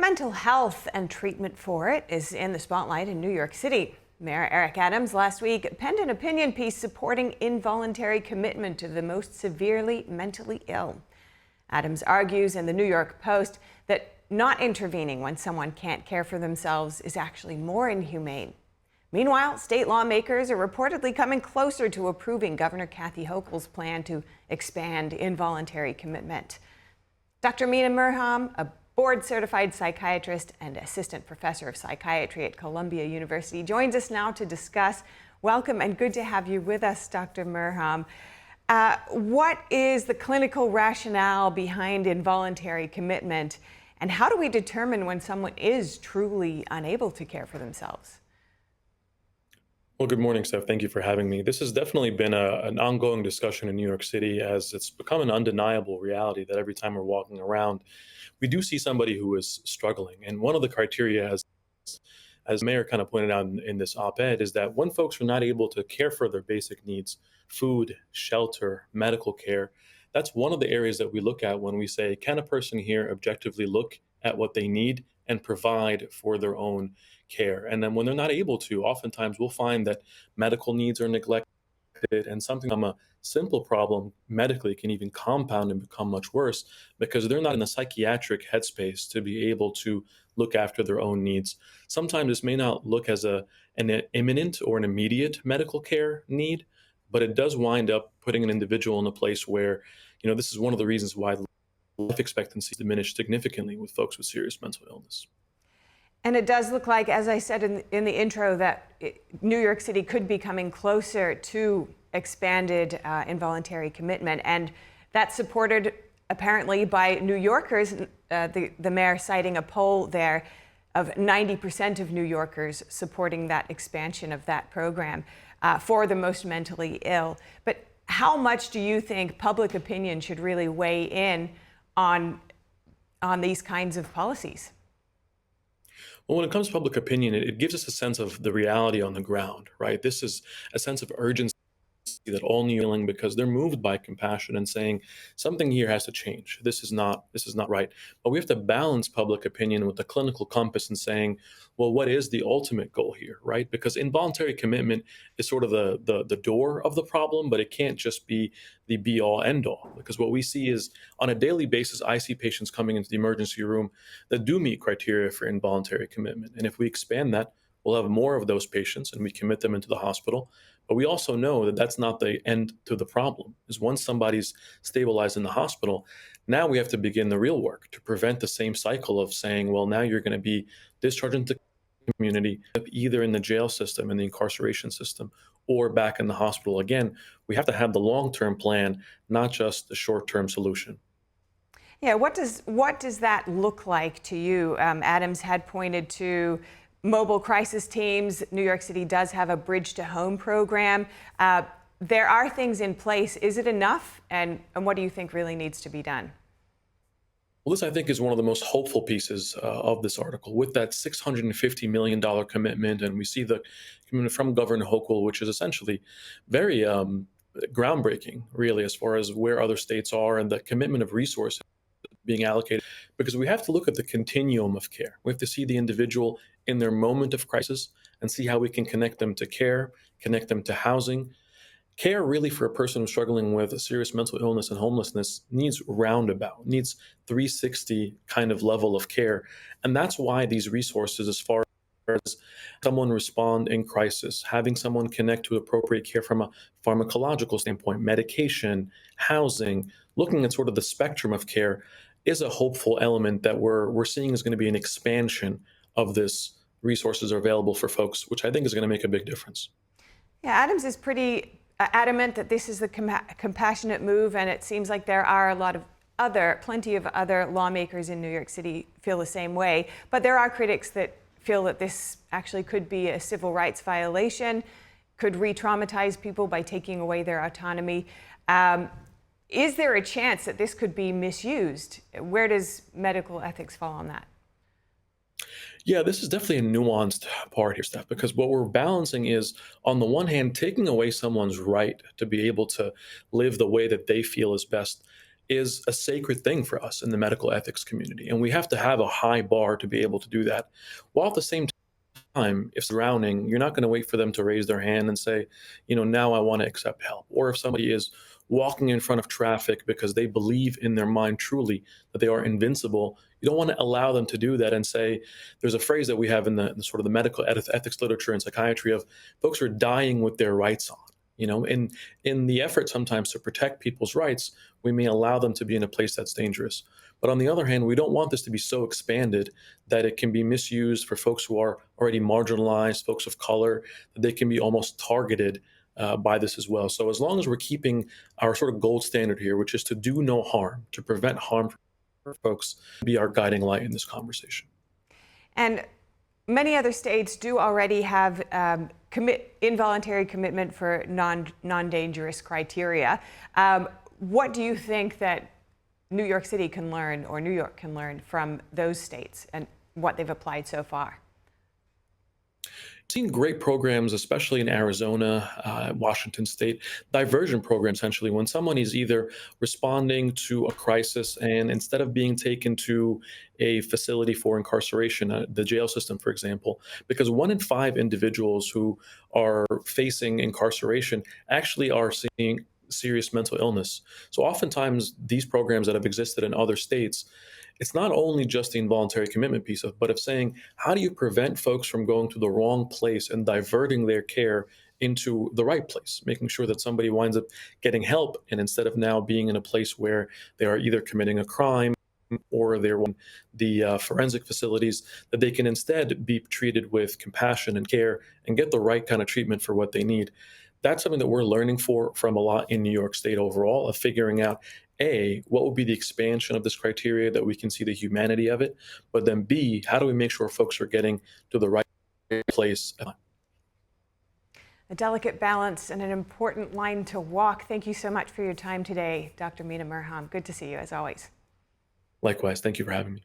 Mental health and treatment for it is in the spotlight in New York City. Mayor Eric Adams last week penned an opinion piece supporting involuntary commitment to the most severely mentally ill. Adams argues in the New York Post that not intervening when someone can't care for themselves is actually more inhumane. Meanwhile, state lawmakers are reportedly coming closer to approving Governor Kathy Hochul's plan to expand involuntary commitment. Dr. Mina Murham, a board-certified psychiatrist and assistant professor of psychiatry at Columbia University, joins us now to discuss. Welcome and good to have you with us, Dr. Murham. What is the clinical rationale behind involuntary commitment, and how do we determine when someone is truly unable to care for themselves? Well, good morning, Steph. Thank you for having me. This has definitely been an ongoing discussion in New York City, as it's become an undeniable reality that every time we're walking around, we do see somebody who is struggling. And one of the criteria, as Mayor kind of pointed out in this op-ed, is that when folks are not able to care for their basic needs, food, shelter, medical care, that's one of the areas that we look at when we say, can a person here objectively look at what they need and provide for their own care? And then when they're not able to, oftentimes we'll find that medical needs are neglected, and something from a simple problem medically can even compound and become much worse because they're not in a psychiatric headspace to be able to look after their own needs. Sometimes this may not look as an imminent or an immediate medical care need, but it does wind up putting an individual in a place where, this is one of the reasons why life expectancy is diminished significantly with folks with serious mental illness. And it does look like, as I said in the intro, that New York City could be coming closer to expanded involuntary commitment. And that's supported apparently by New Yorkers, the mayor citing a poll there of 90% of New Yorkers supporting that expansion of that program for the most mentally ill. But how much do you think public opinion should really weigh in on these kinds of policies? Well, when it comes to public opinion, it gives us a sense of the reality on the ground, right? This is a sense of urgency that all New Yorkers, because they're moved by compassion and saying something here has to change. This is not right. But we have to balance public opinion with the clinical compass and saying, well, what is the ultimate goal here, right? Because involuntary commitment is sort of the door of the problem, but it can't just be the be all end all. Because what we see is on a daily basis, I see patients coming into the emergency room that do meet criteria for involuntary commitment. And if we expand that, we'll have more of those patients and we commit them into the hospital. But we also know that that's not the end to the problem. Is once somebody's stabilized in the hospital, now we have to begin the real work to prevent the same cycle of saying, well, now you're going to be discharged into the community, either in the jail system, in the incarceration system, or back in the hospital. Again, we have to have the long-term plan, not just the short-term solution. Yeah, what does that look like to you? Adams had pointed to mobile crisis teams. New York City does have a Bridge to Home program. There are things in place. Is it enough? And what do you think really needs to be done? Well, this, I think, is one of the most hopeful pieces of this article. With that $650 million commitment, and we see the commitment from Governor Hochul, which is essentially very groundbreaking, really, as far as where other states are and the commitment of resources being allocated, because we have to look at the continuum of care. We have to see the individual in their moment of crisis and see how we can connect them to care, connect them to housing. Care really for a person who's struggling with a serious mental illness and homelessness needs roundabout, needs 360 kind of level of care. And that's why these resources, as far as someone respond in crisis, having someone connect to appropriate care from a pharmacological standpoint, medication, housing, looking at sort of the spectrum of care, is a hopeful element that we're seeing is going to be an expansion of this resources are available for folks, which I think is going to make a big difference. Yeah, Adams is pretty adamant that this is the compassionate move, and it seems like there are plenty of other lawmakers in New York City feel the same way. But there are critics that feel that this actually could be a civil rights violation, could re-traumatize people by taking away their autonomy. Is there a chance that this could be misused? Where does medical ethics fall on that? Yeah, this is definitely a nuanced part here, Steph, because what we're balancing is, on the one hand, taking away someone's right to be able to live the way that they feel is best is a sacred thing for us in the medical ethics community. And we have to have a high bar to be able to do that. While at the same time, if drowning, you're not going to wait for them to raise their hand and say, now I want to accept help. Or if somebody is walking in front of traffic because they believe in their mind truly that they are invincible, you don't want to allow them to do that and say, there's a phrase that we have in the sort of the medical ethics literature and psychiatry of folks are dying with their rights on. In the effort sometimes to protect people's rights, we may allow them to be in a place that's dangerous. But on the other hand, we don't want this to be so expanded that it can be misused for folks who are already marginalized, folks of color, that they can be almost targeted by this as well. So as long as we're keeping our sort of gold standard here, which is to do no harm, to prevent harm for folks, be our guiding light in this conversation. And many other states do already have involuntary commitment for non-dangerous criteria. What do you think that New York City can learn, or New York can learn from those states and what they've applied so far? Seen great programs, especially in Arizona, Washington State, diversion programs. Essentially, when someone is either responding to a crisis and instead of being taken to a facility for incarceration, the jail system, for example, because 1 in 5 individuals who are facing incarceration actually are seeing serious mental illness. So oftentimes these programs that have existed in other states, it's not only just the involuntary commitment piece of, but of saying, how do you prevent folks from going to the wrong place and diverting their care into the right place, making sure that somebody winds up getting help and instead of now being in a place where they are either committing a crime or they're in the forensic facilities, that they can instead be treated with compassion and care and get the right kind of treatment for what they need. That's something that we're learning from a lot in New York State overall, of figuring out, A, what would be the expansion of this criteria that we can see the humanity of it, but then B, how do we make sure folks are getting to the right place? A delicate balance and an important line to walk. Thank you so much for your time today, Dr. Mina Merham. Good to see you as always. Likewise, thank you for having me.